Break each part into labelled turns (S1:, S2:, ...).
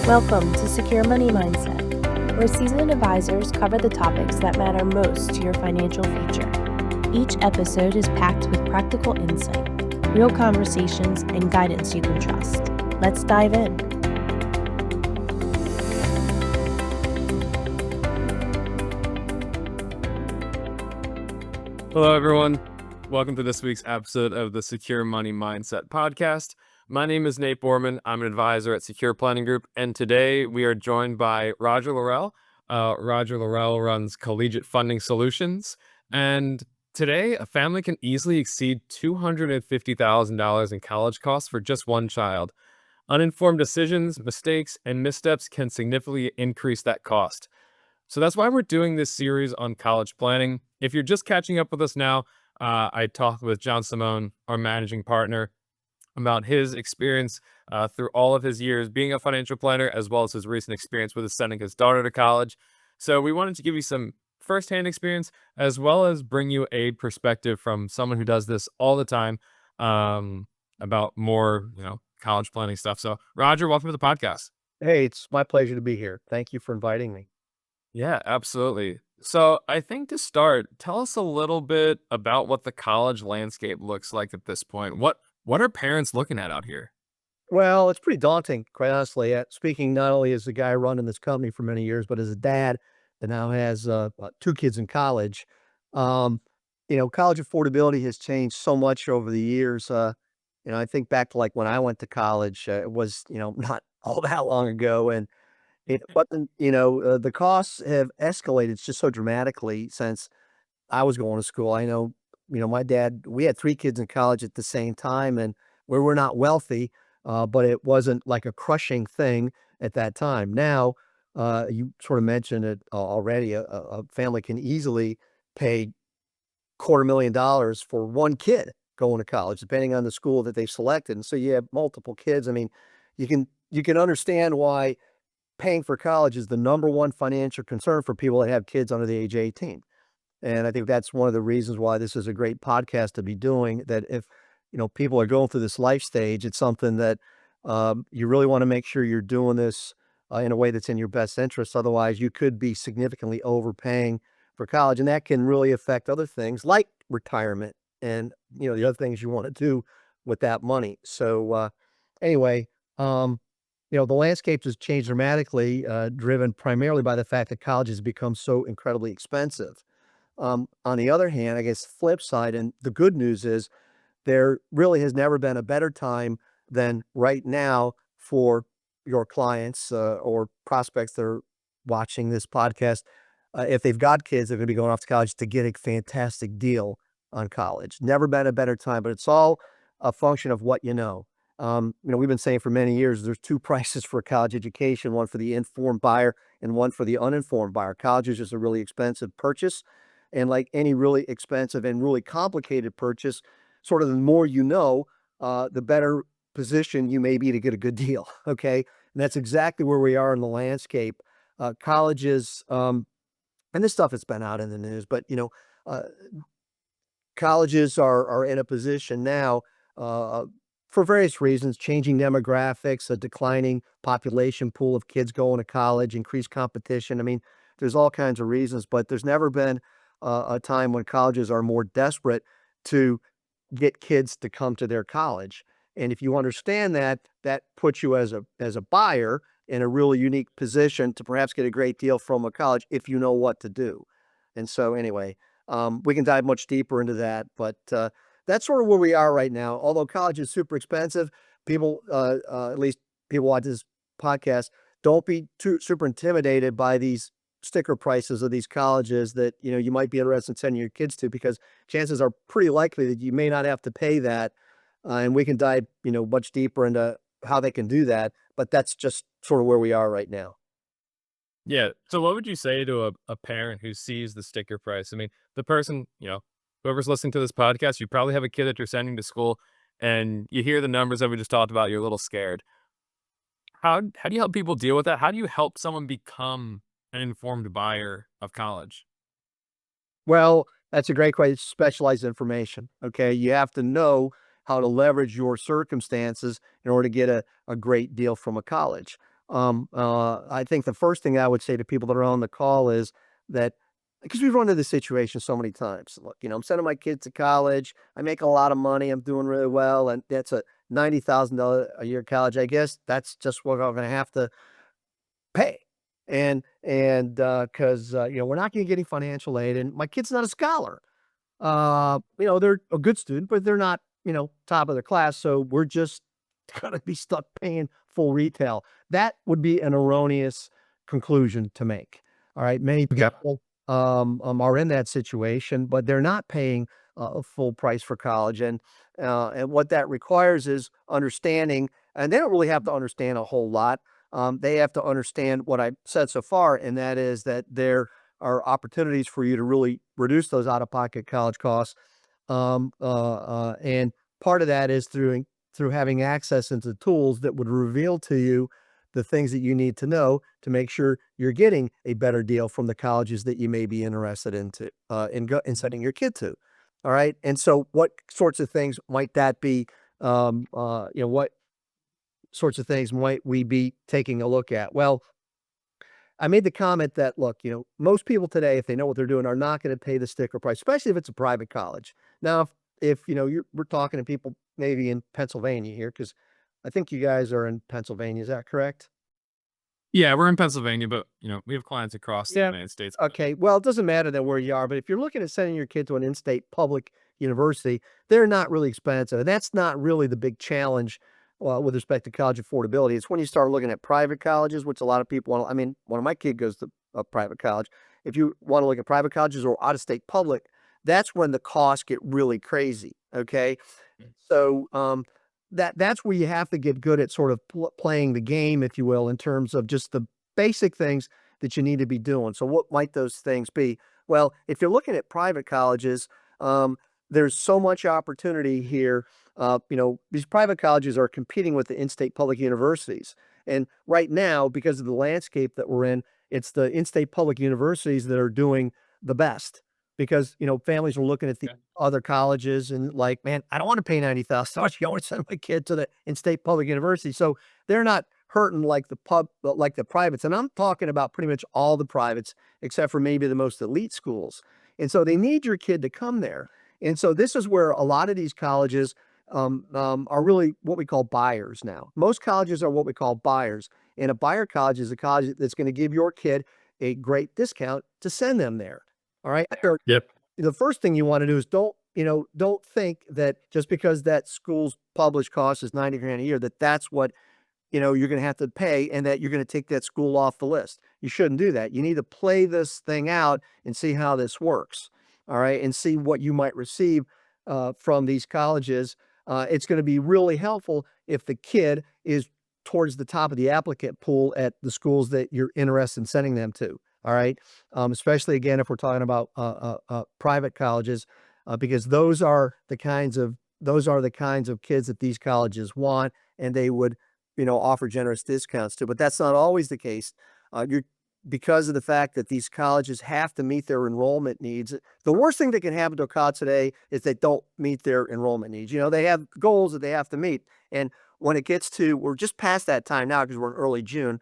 S1: Welcome to Secure Money Mindset, where seasoned advisors cover the topics that matter most to your financial future. Each episode is packed with practical insight, real conversations, and guidance you can trust. Let's dive in.
S2: Hello, everyone. Welcome to this week's episode of the Secure Money Mindset podcast. My name is Nate Borrmann. I'm an advisor at Secure Planning Group, and today we are joined by Roger Lorelle. Roger Lorelle runs Collegiate Funding Solutions, and today a family can easily exceed $250,000 in college costs for just one child. Uninformed decisions, mistakes, and missteps can significantly increase that cost. So that's why we're doing this series on college planning. If you're just catching up with us now, I talked with John Simone, our managing partner, about his experience through all of his years being a financial planner, as well as his recent experience with sending his daughter to college. So we wanted to give you some firsthand experience, as well as bring you a perspective from someone who does this all the time about more, college planning stuff. So Roger, welcome to the podcast.
S3: Hey, it's my pleasure to be here. Thank you for inviting me.
S2: Yeah, absolutely. So I think to start, tell us a little bit about what the college landscape looks like at this point. What are parents looking at out here?
S3: Well, it's pretty daunting, quite honestly. Speaking not only as a guy running this company for many years, but as a dad that now has two kids in college. Um, College affordability has changed so much over the years. I think back to like when I went to college, it was, not all that long ago. But then, the costs have escalated just so dramatically since I was going to school. I know, my dad, we had three kids in college at the same time, and we were not wealthy, but it wasn't like a crushing thing at that time. Now, you sort of mentioned it already. A family can easily pay $250,000 for one kid going to college, depending on the school that they've selected. And so you have multiple kids. I mean, you can understand why paying for college is the number one financial concern for people that have kids under the age of 18. And I think that's one of the reasons why this is a great podcast to be doing, that if, people are going through this life stage, it's something that you really want to make sure you're doing this in a way that's in your best interest. Otherwise, you could be significantly overpaying for college, and that can really affect other things like retirement and, the other things you want to do with that money. So anyway, the landscape has changed dramatically, driven primarily by the fact that college has become so incredibly expensive. On the other hand, I guess flip side, and the good news is there really has never been a better time than right now for your clients or prospects that are watching this podcast. If they've got kids that are going to be going off to college, to get a fantastic deal on college. Never been a better time, but it's all a function of what you know. We've been saying for many years, there's two prices for college education, one for the informed buyer and one for the uninformed buyer. College is just a really expensive purchase. And like any really expensive and really complicated purchase, sort of the more you know, the better position you may be to get a good deal. Okay. And that's exactly where we are in the landscape. Colleges, and this stuff has been out in the news, but, uh, colleges are in a position now, for various reasons, changing demographics, a declining population pool of kids going to college, increased competition. I mean, there's all kinds of reasons, but there's never been a time when colleges are more desperate to get kids to come to their college. And if you understand that, that puts you as a buyer in a really unique position to perhaps get a great deal from a college if you know what to do. And so anyway, we can dive much deeper into that, but that's sort of where we are right now. Although college is super expensive, people, at least people watch this podcast, don't be too super intimidated by these sticker prices of these colleges that, you might be interested in sending your kids to, because chances are pretty likely that you may not have to pay that. And we can dive, much deeper into how they can do that. But that's just sort of where we are right now.
S2: Yeah. So what would you say to a parent who sees the sticker price? I mean, the person, whoever's listening to this podcast, you probably have a kid that you're sending to school and you hear the numbers that we just talked about, you're a little scared. How do you help people deal with that? How do you help someone become an informed buyer of college?
S3: Well, that's a great question. Specialized information. Okay. You have to know how to leverage your circumstances in order to get a great deal from a college. I think the first thing I would say to people that are on the call is that, because we've run into this situation so many times. Look, I'm sending my kids to college. I make a lot of money. I'm doing really well, and that's a $90,000 a year college. I guess that's just what I'm going to have to pay. And because we're not going to get any financial aid, and my kid's not a scholar. They're a good student, but they're not, top of their class. So we're just gonna be stuck paying full retail. That would be an erroneous conclusion to make. All right. Many
S2: Yeah.
S3: people are in that situation, but they're not paying a full price for college. And what that requires is understanding, and they don't really have to understand a whole lot. They have to understand what I said so far, and that is that there are opportunities for you to really reduce those out-of-pocket college costs. And part of that is through having access into tools that would reveal to you the things that you need to know to make sure you're getting a better deal from the colleges that you may be interested into in sending your kid to. All right. And so what sorts of things might that be? What sorts of things might we be taking a look at? Well, I made the comment that, look, most people today, if they know what they're doing, are not going to pay the sticker price, especially if it's a private college. Now, if we're talking to people maybe in Pennsylvania here, because I think you guys are in Pennsylvania. Is that correct?
S2: Yeah, we're in Pennsylvania, but we have clients across the
S3: Yeah.
S2: United States.
S3: Okay. Well, it doesn't matter then where you are, but if you're looking at sending your kid to an in-state public university, they're not really expensive. And that's not really the big challenge with respect to college affordability. It's when you start looking at private colleges, which a lot of people want. I mean, one of my kid goes to a private college. If you want to look at private colleges or out-of-state public, that's when the costs get really crazy. Okay. So that's where you have to get good at sort of playing the game, if you will, in terms of just the basic things that you need to be doing. So what might those things be? Well, if you're looking at private colleges, there's so much opportunity here. These private colleges are competing with the in-state public universities. And right now, because of the landscape that we're in, it's the in-state public universities that are doing the best because, families are looking at the other colleges and like, man, I don't want to pay $90,000. I want to send my kid to the in-state public university. So they're not hurting like the privates. And I'm talking about pretty much all the privates, except for maybe the most elite schools. And so they need your kid to come there. And so this is where a lot of these colleges are really what we call buyers now. Most colleges are what we call buyers. And a buyer college is a college that's going to give your kid a great discount to send them there. All right.
S2: Yep.
S3: The first thing you want to do is don't think that just because that school's published cost is 90 grand a year, that's what you're going to have to pay and that you're going to take that school off the list. You shouldn't do that. You need to play this thing out and see how this works. All right. And see what you might receive from these colleges. It's going to be really helpful if the kid is towards the top of the applicant pool at the schools that you're interested in sending them to. All right. Especially again, if we're talking about private colleges, because those are the kinds of kids that these colleges want, and they would, offer generous discounts to. But that's not always the case. Because of the fact that these colleges have to meet their enrollment needs. The worst thing that can happen to a college today is they don't meet their enrollment needs. They have goals that they have to meet. And when it gets to, we're just past that time now because we're in early June.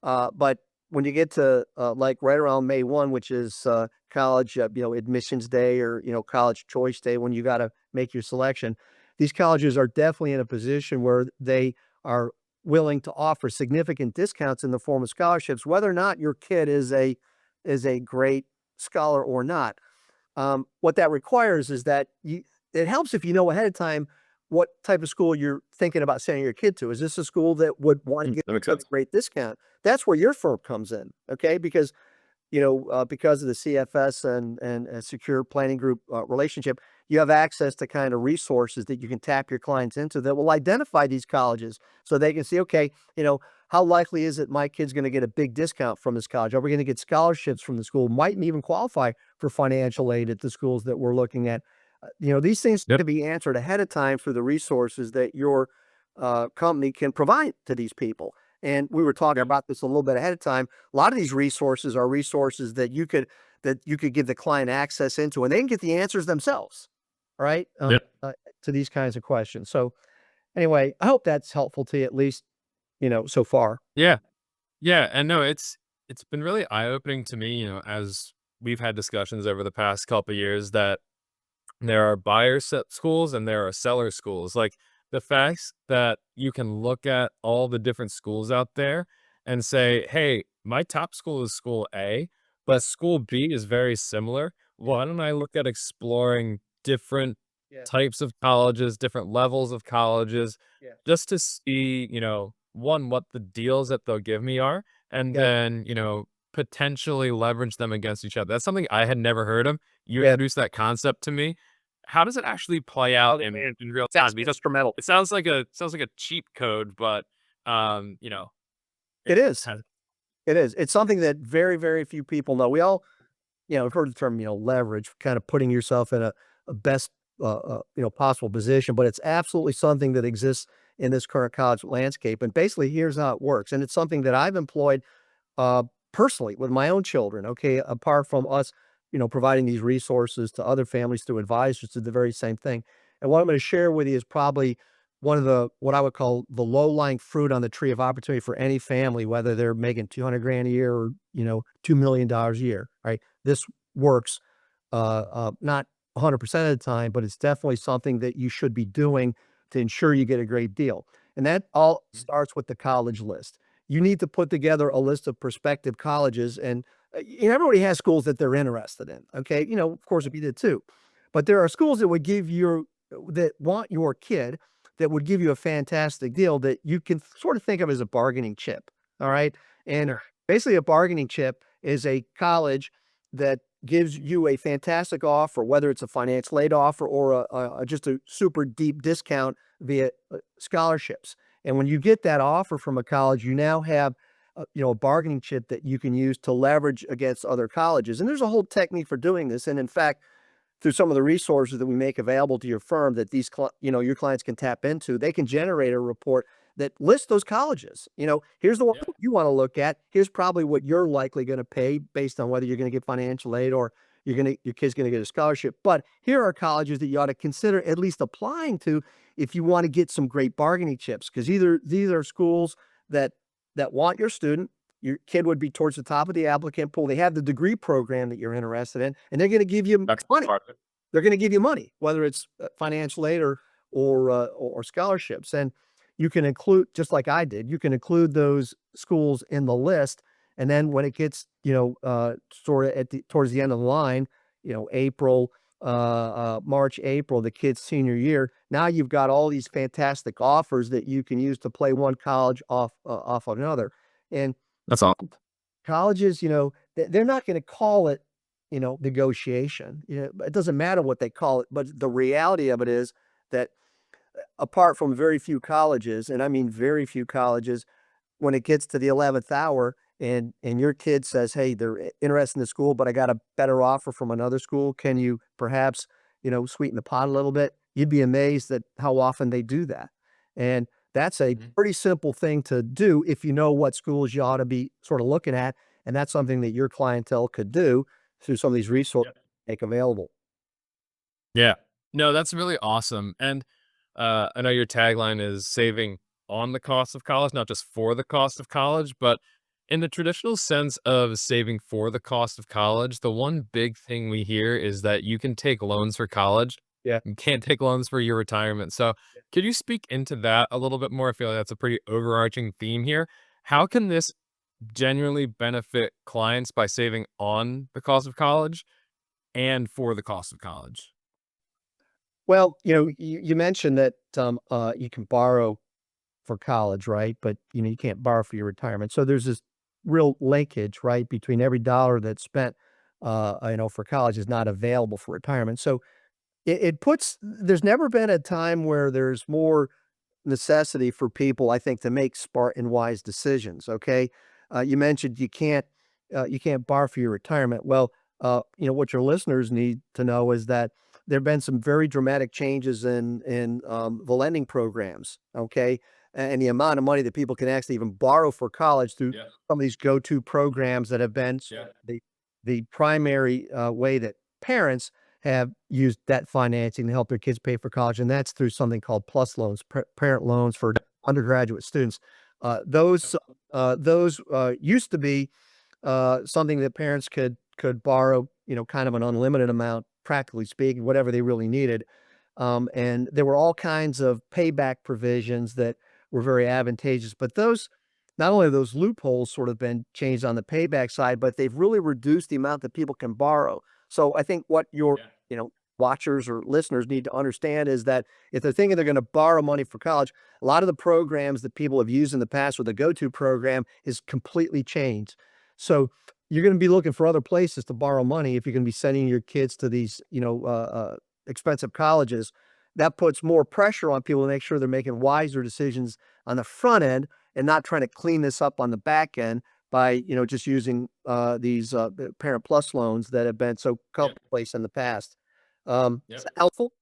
S3: But when you get to like right around May 1, which is college, admissions day or, college choice day, when you got to make your selection, these colleges are definitely in a position where they are willing to offer significant discounts in the form of scholarships, whether or not your kid is a great scholar or not. What that requires is that it helps if you know ahead of time what type of school you're thinking about sending your kid to. Is this a school that would want to get a great discount? That's where your firm comes in, okay? Because because of the CFS and Secure Planning Group relationship, you have access to kind of resources that you can tap your clients into that will identify these colleges so they can see, okay, how likely is it my kid's going to get a big discount from this college? Are we going to get scholarships from the school? Might even qualify for financial aid at the schools that we're looking at. These things can be answered ahead of time through the resources that your company can provide to these people. And we were talking about this a little bit ahead of time. A lot of these resources are resources that you could give the client access into, and they can get the answers themselves, right? To these kinds of questions. So anyway, I hope that's helpful to you at least, so far.
S2: Yeah. Yeah, and no, it's been really eye-opening to me, as we've had discussions over the past couple years that there are buyer schools and there are seller schools. Like the facts that you can look at all the different schools out there and say, hey, my top school is school A, but school B is very similar. Why don't I look at exploring different
S3: Yeah,
S2: types of colleges, different levels of colleges,
S3: yeah,
S2: just to see, one, what the deals that they'll give me are, and
S3: yeah,
S2: then, potentially leverage them against each other. That's something I had never heard of. You
S3: yeah.
S2: introduced that concept to me. How does it actually play out in real time? Because
S3: Instrumental.
S2: it sounds like a cheat code, but it
S3: It is.
S2: has
S3: It is. It's something that very, very few people know. We all, we've heard the term, leverage, kind of putting yourself in a best, possible position, but it's absolutely something that exists in this current college landscape. And basically, here's how it works. And it's something that I've employed uh, personally with my own children. Okay, apart from us, providing these resources to other families through advisors, to the very same thing. And what I'm going to share with you is probably one of the what I would call the low lying fruit on the tree of opportunity for any family, whether they're making 200 grand a year or $2 million a year. Right, this works not 100% of the time, but it's definitely something that you should be doing to ensure you get a great deal. And that all starts with the college list. You need to put together a list of prospective colleges, and everybody has schools that they're interested in. Okay, of course, if you did too, but there are schools that would give you that want your kid that would give you a fantastic deal that you can sort of think of as a bargaining chip. All right, and
S2: Sure.
S3: basically a bargaining chip is a college that gives you a fantastic offer, whether it's a financial aid offer or just a super deep discount via scholarships. And when you get that offer from a college, you now have a bargaining chip that you can use to leverage against other colleges. And there's a whole technique for doing this. And in fact, through some of the resources that we make available to your firm that your clients can tap into, they can generate a report that lists those colleges. Here's the one
S2: Yeah.
S3: you want to look at. Here's probably what you're likely going to pay based on whether you're going to get financial aid or your kid's going to get a scholarship. But here are colleges that you ought to consider at least applying to if you want to get some great bargaining chips, because either these are schools that want your student. Your kid would be towards the top of the applicant pool. They have the degree program that you're interested in, and they're going to give you
S2: That's
S3: money.
S2: part of it.
S3: They're going to give you money, whether it's financial aid or scholarships. And you can include, just like I did, you can include those schools in the list. And then when it gets, sort of towards the end of the line, April, March, April, the kid's senior year, now you've got all these fantastic offers that you can use to play one college off of another. And
S2: That's all.
S3: colleges, they're not going to call it, negotiation. It doesn't matter what they call it, but the reality of it is that apart from very few colleges, and I mean very few colleges, when it gets to the 11th hour and your kid says, "Hey, they're interested in the school, but I got a better offer from another school. Can you perhaps, sweeten the pot a little bit?" You'd be amazed at how often they do that. And that's a
S2: Mhm.
S3: pretty simple thing to do if you know what schools you ought to be sort of looking at. And that's something that your clientele could do through some of these resources make available.
S2: Yeah. No, that's really awesome. And I know your tagline is saving on the cost of college, not just for the cost of college, but in the traditional sense of saving for the cost of college, the one big thing we hear is that you can take loans for college.
S3: Yeah.
S2: You can't take loans for your retirement. So, could you speak into that a little bit more? I feel like that's a pretty overarching theme here. How can this genuinely benefit clients by saving on the cost of college and for the cost of college?
S3: Well, you mentioned that you can borrow for college, right? But you can't borrow for your retirement. So there's this real linkage, right, between every dollar that's spent, for college is not available for retirement. So it puts. There's never been a time where there's more necessity for people, I think, to make smart and wise decisions. Okay, you mentioned you can't borrow for your retirement. Well, what your listeners need to know is that there have been some very dramatic changes in the lending programs. Okay, and the amount of money that people can actually even borrow for college through
S2: Yeah.
S3: some of these go-to programs that have been
S2: Yeah.
S3: the primary way that parents have used debt financing to help their kids pay for college, and that's through something called PLUS loans, parent loans for undergraduate students. Those used to be something that parents could borrow, kind of an unlimited amount, practically speaking, whatever they really needed. And there were all kinds of payback provisions that were very advantageous. But those, not only have those loopholes sort of been changed on the payback side, but they've really reduced the amount that people can borrow. So I think what your, watchers or listeners need to understand is that if they're thinking they're going to borrow money for college, a lot of the programs that people have used in the past or the go-to program is completely changed. So you're going to be looking for other places to borrow money if you're going to be sending your kids to these, expensive colleges. That puts more pressure on people to make sure they're making wiser decisions on the front end and not trying to clean this up on the back end by, just using these Parent Plus loans that have been so commonplace in the past. Is that helpful?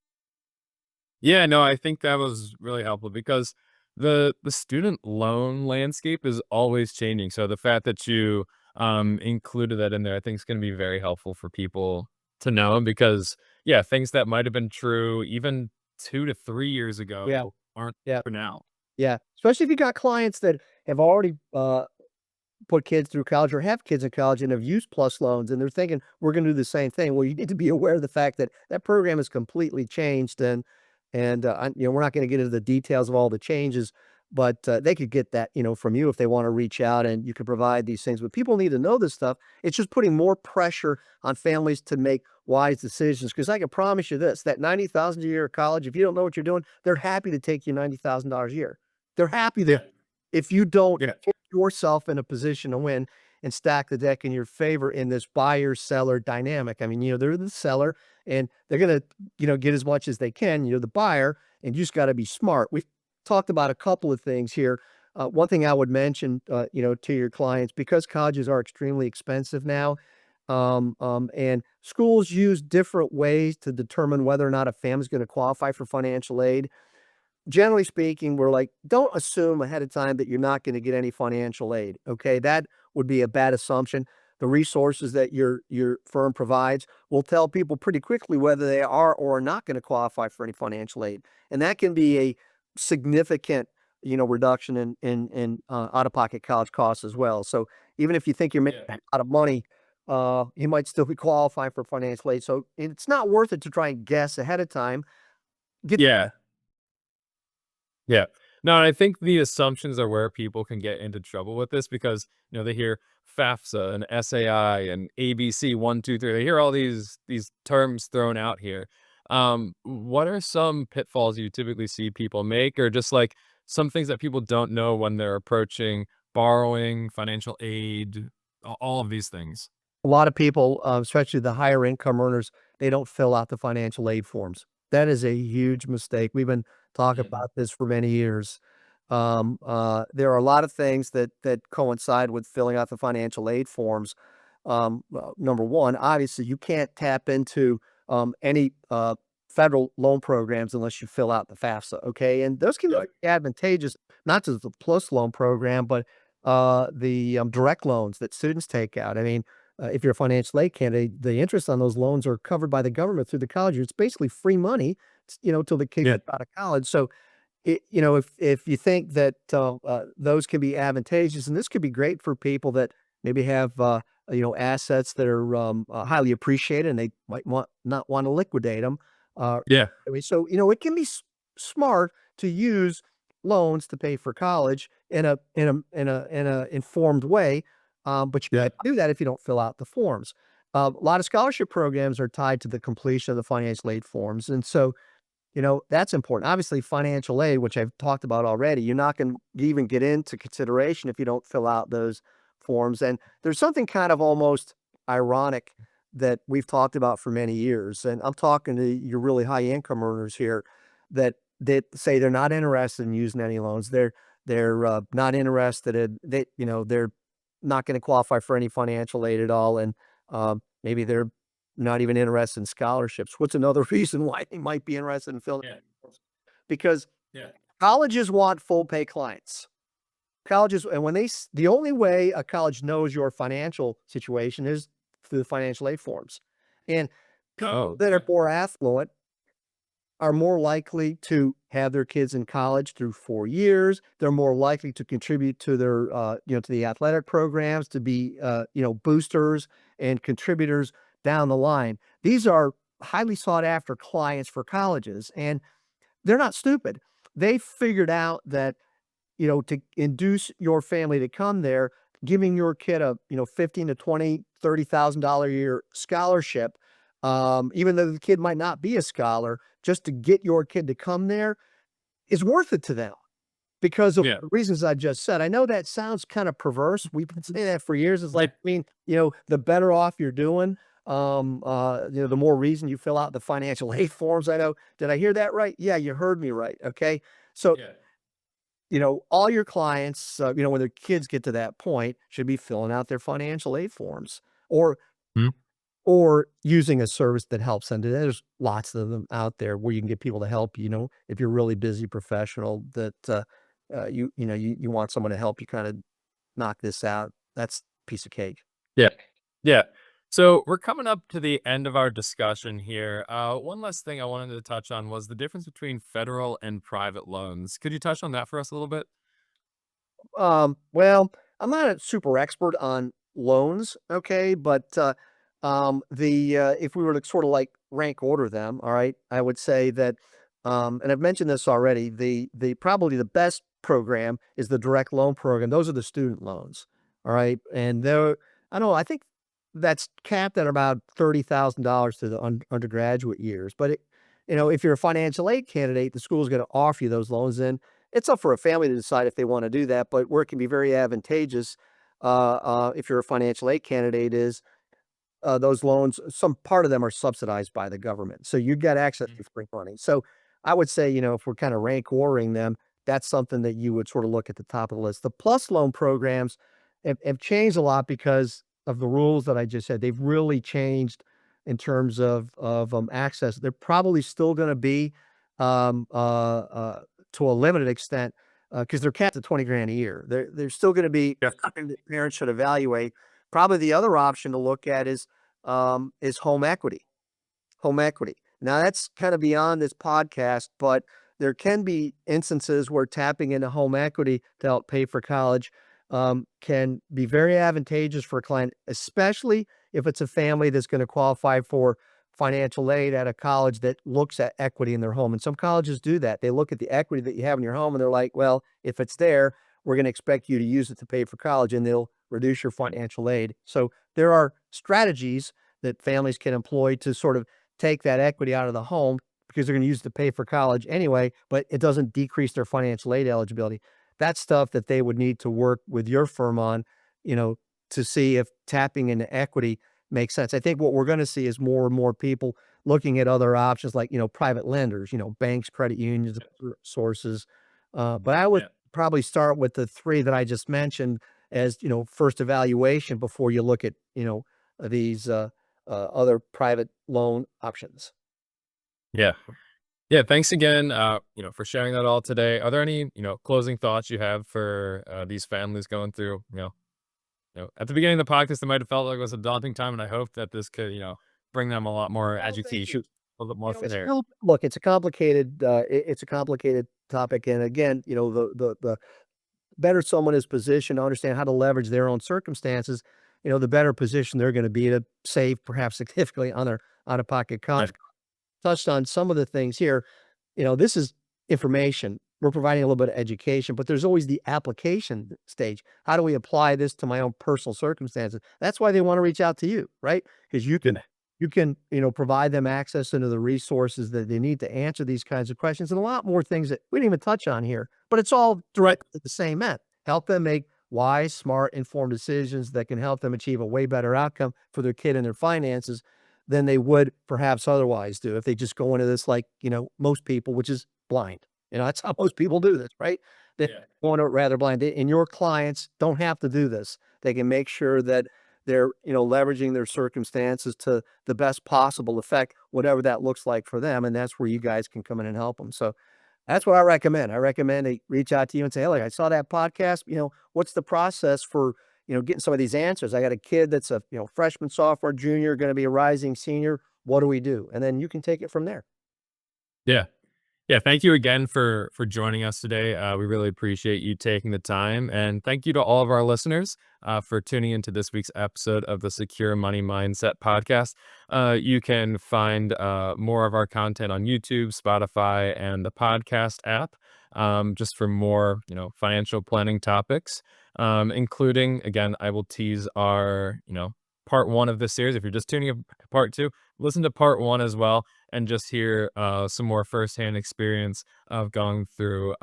S2: Yeah, no, I think that was really helpful because the student loan landscape is always changing. So the fact that you included that in there, I think is going to be very helpful for people to know because yeah, things that might have been true even 2 to 3 years
S3: Yeah,
S2: ago aren't
S3: yeah,
S2: for now.
S3: yeah. Especially if you got clients that have already put kids through college or have kids in college and have used plus loans and they're thinking we're going to do the same thing. Well, you need to be aware of the fact that that program has completely changed and we're not going to get into the details of all the changes, but they could get that, from you if they want to reach out and you can provide these things. But people need to know this stuff. It's just putting more pressure on families to make wise decisions. Because I can promise you this: that $90,000 a year of college, if you don't know what you're doing, they're happy to take you $90,000 a year. They're happy there. If you don't
S2: Yeah.
S3: put yourself in a position to win and stack the deck in your favor in this buyer-seller dynamic. I mean, they're the seller and they're gonna, get as much as they can. You're the buyer, and you just got to be smart. We've talked about a couple of things here. One thing I would mention, to your clients, because colleges are extremely expensive now, and schools use different ways to determine whether or not a family's going to qualify for financial aid. Generally speaking, we're like, don't assume ahead of time that you're not going to get any financial aid. Okay. That would be a bad assumption. The resources that your firm provides will tell people pretty quickly whether they are or are not going to qualify for any financial aid. And that can be a significant, reduction in out-of-pocket college costs as well. So even if you think you're making a lot of money, you might still be qualifying for financial aid. So it's not worth it to try and guess ahead of time. Get
S2: Yeah. Yeah. No, and I think the assumptions are where people can get into trouble with this because, they hear FAFSA and SAI and ABC 1, 2, 3. They hear all these terms thrown out here. What are some pitfalls you typically see people make, or just like some things that people don't know when they're approaching borrowing, financial aid, all of these things?
S3: A lot of people, especially the higher income earners, they don't fill out the financial aid forms. That is a huge mistake. We've been talking about this for many years. There are a lot of things that coincide with filling out the financial aid forms. Number one, obviously, you can't tap into any federal loan programs unless you fill out the FAFSA. Okay, and those can be advantageous, not just the Plus loan program, but the direct loans that students take out. I mean, if you're a financial aid candidate, the interest on those loans are covered by the government through the college year. It's basically free money, till the kids
S2: Yeah.
S3: get out of college. So, if you think that those can be advantageous, and this could be great for people that maybe have assets that are highly appreciated, and they might not want to liquidate them.
S2: Yeah.
S3: I mean, so it can be smart to use loans to pay for college in a informed way, but you
S2: Yeah.
S3: can't do that if you don't fill out the forms. A lot of scholarship programs are tied to the completion of the financial aid forms, and so that's important. Obviously, financial aid, which I've talked about already, you're not going to even get into consideration if you don't fill out those forms. And there's something kind of almost ironic that we've talked about for many years. And I'm talking to your really high income earners here that say they're not interested in using any loans. They're not interested in they're not going to qualify for any financial aid at all, and maybe they're not even interested in scholarships. What's another reason why they might be interested in filling? Because
S2: Yeah.
S3: colleges want full pay clients. Colleges, and the only way a college knows your financial situation is through the financial aid forms. And people
S2: Oh,
S3: that are more affluent are more likely to have their kids in college through 4 years. They're more likely to contribute to their, to the athletic programs, to be, boosters and contributors down the line. These are highly sought after clients for colleges, and they're not stupid. They figured out that, to induce your family to come there, giving your kid a, 15 to 20, $30,000 a year scholarship, even though the kid might not be a scholar, just to get your kid to come there is worth it to them because of
S2: Yeah.
S3: the reasons I just said. I know that sounds kind of perverse. We've been saying that for years. It's like, I mean, the better off you're doing, the more reason you fill out the financial aid forms. I know. Did I hear that right? Yeah, you heard me right. Okay. So,
S2: Yeah.
S3: all your clients, when their kids get to that point, should be filling out their financial aid forms or
S2: Mhm.
S3: or using a service that helps them. There's lots of them out there where you can get people to help you, if you're a really busy professional that you want someone to help you kind of knock this out. That's a piece of cake.
S2: Yeah. Yeah. So we're coming up to the end of our discussion here. One last thing I wanted to touch on was the difference between federal and private loans. Could you touch on that for us a little bit?
S3: Well, I'm not a super expert on loans, okay, but if we were to sort of like rank order them, all right, I would say that, and I've mentioned this already, the probably the best program is the direct loan program. Those are the student loans, all right, and I don't know, I think that's capped at about $30,000 to the undergraduate years, but if you're a financial aid candidate, the school is going to offer you those loans. And it's up for a family to decide if they want to do that, but where it can be very advantageous, if you're a financial aid candidate, is those loans. Some part of them are subsidized by the government, so you get access
S2: Mhm.
S3: to free money. So I would say, if we're kind of rank ordering them, that's something that you would sort of look at the top of the list. The plus loan programs have changed a lot because of the rules that I just said. They've really changed in terms of access. They're probably still going to be um, uh, uh, to a limited extent because they're capped at 20 grand a year. They're still going to be
S2: Yeah.
S3: something that parents should evaluate. Probably the other option to look at is home equity. Home equity. Now that's kind of beyond this podcast, but there can be instances where tapping into home equity to help pay for college can be very advantageous for a client, especially if it's a family that's going to qualify for financial aid at a college that looks at equity in their home. And some colleges do that. They look at the equity that you have in your home and they're like, well, if it's there, we're going to expect you to use it to pay for college, and they'll reduce your financial aid. So there are strategies that families can employ to sort of take that equity out of the home because they're going to use it to pay for college anyway, but it doesn't decrease their financial aid eligibility. That's stuff that they would need to work with your firm on, you know, to see if tapping into equity makes sense. I think what we're going to see is more and more people looking at other options like, private lenders, banks, credit unions, sources. But I would
S2: Yeah.
S3: probably start with the three that I just mentioned as, first evaluation before you look at, these other private loan options.
S2: Yeah. Yeah. Thanks again, for sharing that all today. Are there any, closing thoughts you have for these families going through, at the beginning of the podcast, it might have felt like it was a daunting time, and I hope that this could, bring them a lot more
S3: Well, thank you.
S2: education, a little bit more
S3: It's
S2: there.
S3: real look, it's a complicated topic. And again, the better someone is positioned to understand how to leverage their own circumstances, the better position they're going to be to save perhaps significantly on their out-of-pocket
S2: Right.
S3: costs. Touched on some of the things here. This is information. We're providing a little bit of education, but there's always the application stage. How do we apply this to my own personal circumstances? That's why they want to reach out to you, right? Because
S2: Good.
S3: you can, provide them access into the resources that they need to answer these kinds of questions and a lot more things that we didn't even touch on here, but it's all
S2: Right.
S3: directed at the same end. Help them make wise, smart, informed decisions that can help them achieve a way better outcome for their kid and their finances than they would perhaps otherwise do if they just go into this like, most people, which is blind. That's how most people do this, right? They
S2: Yeah.
S3: go into it rather blind. And your clients don't have to do this. They can make sure that they're, leveraging their circumstances to the best possible effect, whatever that looks like for them. And that's where you guys can come in and help them. So that's what I recommend. I recommend they reach out to you and say, hey, look, I saw that podcast. What's the process for, getting some of these answers? I got a kid that's a, freshman, sophomore, junior, going to be a rising senior. What do we do? And then you can take it from there.
S2: Yeah. Yeah, thank you again for joining us today. We really appreciate you taking the time, and thank you to all of our listeners for tuning into this week's episode of the Secure Money Mindset podcast. You can find more of our content on YouTube, Spotify, and the podcast app, just for more financial planning topics, including, again, I will tease our part one of this series. If you're just tuning in part two, listen to part one as well, and just hear some more firsthand experience of going through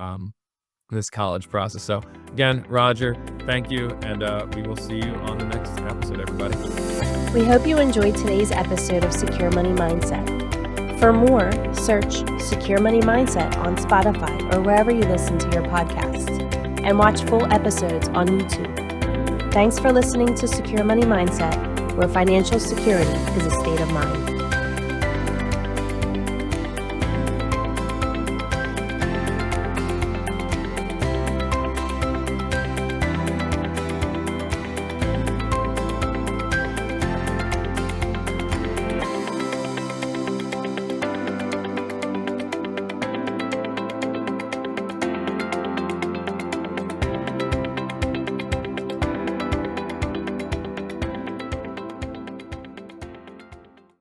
S2: this college process. So again, Roger, thank you, and we will see you on the next episode, everybody.
S1: We hope you enjoyed today's episode of Secure Money Mindset. For more, search Secure Money Mindset on Spotify or wherever you listen to your podcasts, and watch full episodes on YouTube. Thanks for listening to Secure Money Mindset, where financial security is a state of mind.